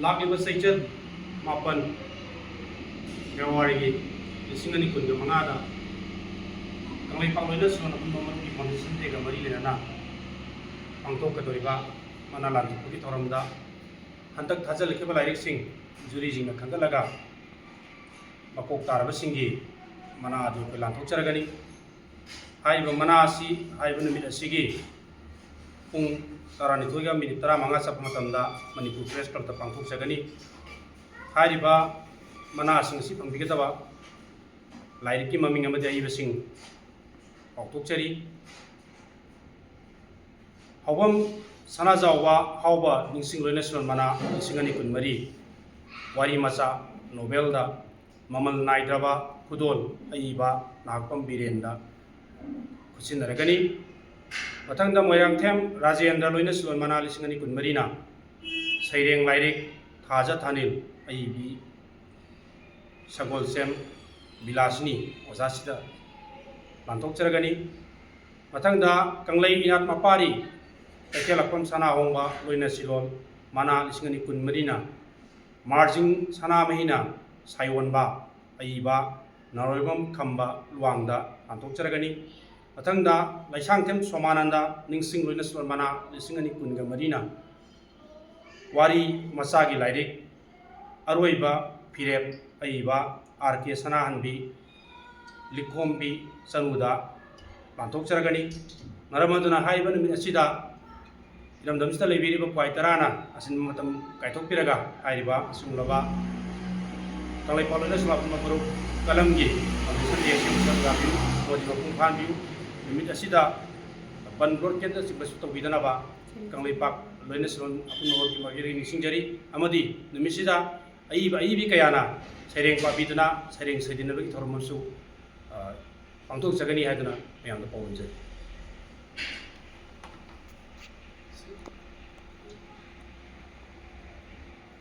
ꯂꯥꯛꯂꯤꯕ ꯆꯩꯆꯠ 7 ꯐꯦꯕ꯭ꯔꯨꯋꯥꯔꯤꯒꯤ 2025ꯗ ꯀꯪꯂꯩꯄꯥꯛ ꯂꯣꯏꯅꯁꯤꯂꯣꯟ ꯑꯄꯨꯟꯕ ꯃꯔꯨꯞꯀꯤ ꯐꯥꯎꯟꯗꯦꯁꯟ ꯗꯦꯒ ꯃꯔꯤ ꯂꯩꯅꯅ ꯄꯥꯡꯊꯣꯛꯀꯗꯧꯔꯤꯕ ꯃꯅꯥ ꯂꯥꯟꯊꯣꯛꯄꯒꯤ ꯊꯧꯔꯝꯗ ꯍꯟꯗꯛ ꯊꯥꯖꯤꯜꯂꯛꯈꯤꯕ ꯂꯥꯏꯔꯤꯛꯁꯤꯡ ꯖꯨꯔꯤꯁꯤꯡꯅ ꯈꯟꯒꯠꯂꯒ ꯃꯀꯣꯛ ꯇꯥꯔꯕꯁꯤꯡꯒꯤ ꯃꯅꯥ ꯑꯗꯨ ꯑꯩꯈꯣꯏ ꯂꯥꯟꯊꯣꯛꯆꯔꯒꯅꯤ꯫ ꯍꯥꯏꯔꯤꯕ ꯃꯅꯥ ꯑꯁꯤ ꯍꯥꯏꯔꯤꯕ ꯅꯨꯃꯤꯠ ꯑꯁꯤꯒꯤ ꯄꯨꯡ 12:15 ꯆꯠꯄ ꯃꯇꯝꯗ ꯃꯅꯤꯄꯨꯔ ꯄ꯭ꯔꯦꯁ ꯀ꯭ꯂꯕꯇ ꯄꯥꯡꯊꯣꯛꯆꯒꯅꯤ꯫ ꯍꯥꯏꯔꯤꯕ ꯃꯅꯥꯁꯤꯡ ꯑꯁꯤ ꯐꯪꯕꯤꯒꯗꯕ ꯂꯥꯏꯔꯤꯛꯀꯤ ꯃꯃꯤꯡ ꯑꯃꯗꯤ ꯑꯏꯕꯁꯤꯡ ꯄꯥꯎꯊꯣꯛꯆꯔꯤ꯫ ꯍꯧꯕꯝ ꯁꯅꯥꯖꯥꯎꯕ ꯍꯥꯎꯕ ꯅꯤꯡꯁꯤꯡ ꯂꯣꯏꯅꯁꯤꯂꯣꯟ ꯃꯅꯥ 2024 ꯋꯥꯔꯤ ꯃꯆꯥ ꯅꯣꯚꯦꯜꯗ ꯃꯃꯜ ꯅꯥꯏꯗ꯭ꯔꯕ ꯈꯨꯗꯣꯜ ꯑꯏꯕ ꯅꯥꯍꯛꯄꯝ ꯕꯤꯔꯦꯟꯗ ꯈꯨꯠꯁꯤꯟꯅꯔꯒꯅꯤ꯫ ꯃꯊꯪꯗ ꯃꯣꯏꯔꯥꯡꯊꯦꯝ ꯔꯥꯖꯦꯟꯗ꯭ꯔ ꯂꯣꯏꯅꯁꯤꯂꯣꯟ ꯃꯅꯥ 2024ꯅ ꯁꯩꯔꯦꯡ ꯂꯥꯏꯔꯤꯛ ꯊꯥꯖ ꯊꯥꯅꯤꯜ ꯑꯏꯕꯤ ꯁꯒꯣꯜꯁꯦꯝ ꯕꯤꯂꯥꯁꯤꯅꯤ ꯑꯣꯖꯥꯁꯤꯗ ꯂꯥꯟꯊꯣꯛꯆꯔꯒꯅꯤ꯫ ꯃꯊꯪꯗ ꯀꯪꯂꯩ ꯏꯅꯥꯠ ꯃꯄꯥꯔꯤ ꯀꯩꯊꯦꯜꯂꯛꯐꯝ ꯁꯅꯥꯍꯣꯡꯕ ꯂꯣꯏꯅꯁꯤꯂꯣꯟ ꯃꯅꯥ 2024ꯅ ꯃꯥꯔꯖꯤꯡ ꯁꯅꯥꯃꯍꯤꯅ ꯁꯥꯏꯌꯣꯟꯕ ꯑꯏꯕ ꯅꯥꯎꯔꯦꯝꯕꯝ ꯈꯝꯕ ꯂꯨꯋꯥꯡꯗ ꯂꯥꯟꯊꯣꯛꯆꯔꯒꯅꯤ꯫ ꯃꯊꯪꯗ ꯂꯩꯁꯥꯡꯊꯦꯝ ꯁꯣꯃꯥꯅꯟꯗ ꯅꯤꯡꯁꯤꯡ ꯂꯣꯏꯅꯁꯤꯂꯣꯟ ꯃꯅꯥ 2024ꯅ ꯋꯥꯔꯤ ꯃꯆꯥꯒꯤ ꯂꯥꯏꯔꯤꯛ ꯑꯔꯣꯏꯕ ꯐꯤꯔꯦꯞ ꯑꯏꯕ RK ꯁꯅꯥꯍꯟꯕꯤ ꯂꯤꯛꯈꯣꯝꯕꯤ ꯆꯅꯨꯗ ꯂꯥꯟꯊꯣꯛꯆꯔꯒꯅꯤ꯫ ꯃꯔꯝ ꯑꯗꯨꯅ ꯍꯥꯏꯔꯤꯕ ꯅꯨꯃꯤꯠ ꯑꯁꯤꯗ ꯏꯔꯝꯗꯝꯁꯤꯗ ꯂꯩꯕꯤꯔꯤꯕ ꯈ꯭ꯋꯥꯏ ꯇꯔꯥꯅ ꯑꯁꯤꯟꯕ ꯃꯇꯝ ꯀꯥꯏꯊꯣꯛꯄꯤꯔꯒ ꯍꯥꯏꯔꯤꯕ ꯑꯁꯤꯒꯨꯝꯂꯕ ꯀꯪꯂꯩꯄꯥꯛ ꯂꯣꯏꯅꯁꯤꯂꯣꯟ ꯑꯄꯨꯟꯕ ꯃꯔꯨꯞ ꯀꯂꯝꯒꯤ ꯐꯥꯎꯟꯗꯦꯁꯟ ꯗꯦ ꯑꯁꯤ ꯁꯔꯨꯛ ꯃꯣꯗꯤ ꯃꯄꯨꯡ ꯐꯥꯍꯟꯕꯤꯌꯨ꯫ ꯅꯨꯃꯤꯠ ꯑꯁꯤꯗ ꯕꯟ ꯕ꯭ꯂꯣꯀꯦꯠꯅꯆꯤꯡꯕꯁꯨ ꯇꯧꯕꯤꯗꯅꯕ ꯀꯪꯂꯩꯄꯥꯛ ꯂꯣꯏꯅꯁꯤꯂꯣꯟ ꯑꯄꯨꯟꯕ ꯃꯔꯨꯞꯀꯤ ꯃꯥꯏꯀꯩꯗꯒꯤ ꯅꯤꯡꯁꯤꯡꯖꯔꯤ ꯑꯃꯗꯤ ꯅꯨꯃꯤꯠꯁꯤꯗ ꯑꯏꯕꯤ ꯀꯌꯥꯅ ꯁꯩꯔꯦꯡ ꯄꯥꯕꯤꯗꯨꯅ ꯁꯩꯔꯦꯡ ꯁꯩꯗꯤꯟꯅꯕꯒꯤ ꯊꯧꯔꯝ ꯑꯃꯁꯨ ꯄꯥꯡꯊꯣꯛꯆꯒꯅꯤ ꯍꯥꯏꯗꯨꯅ ꯃꯌꯥꯝꯗ ꯄꯥꯎꯗꯝꯖꯔꯤ꯫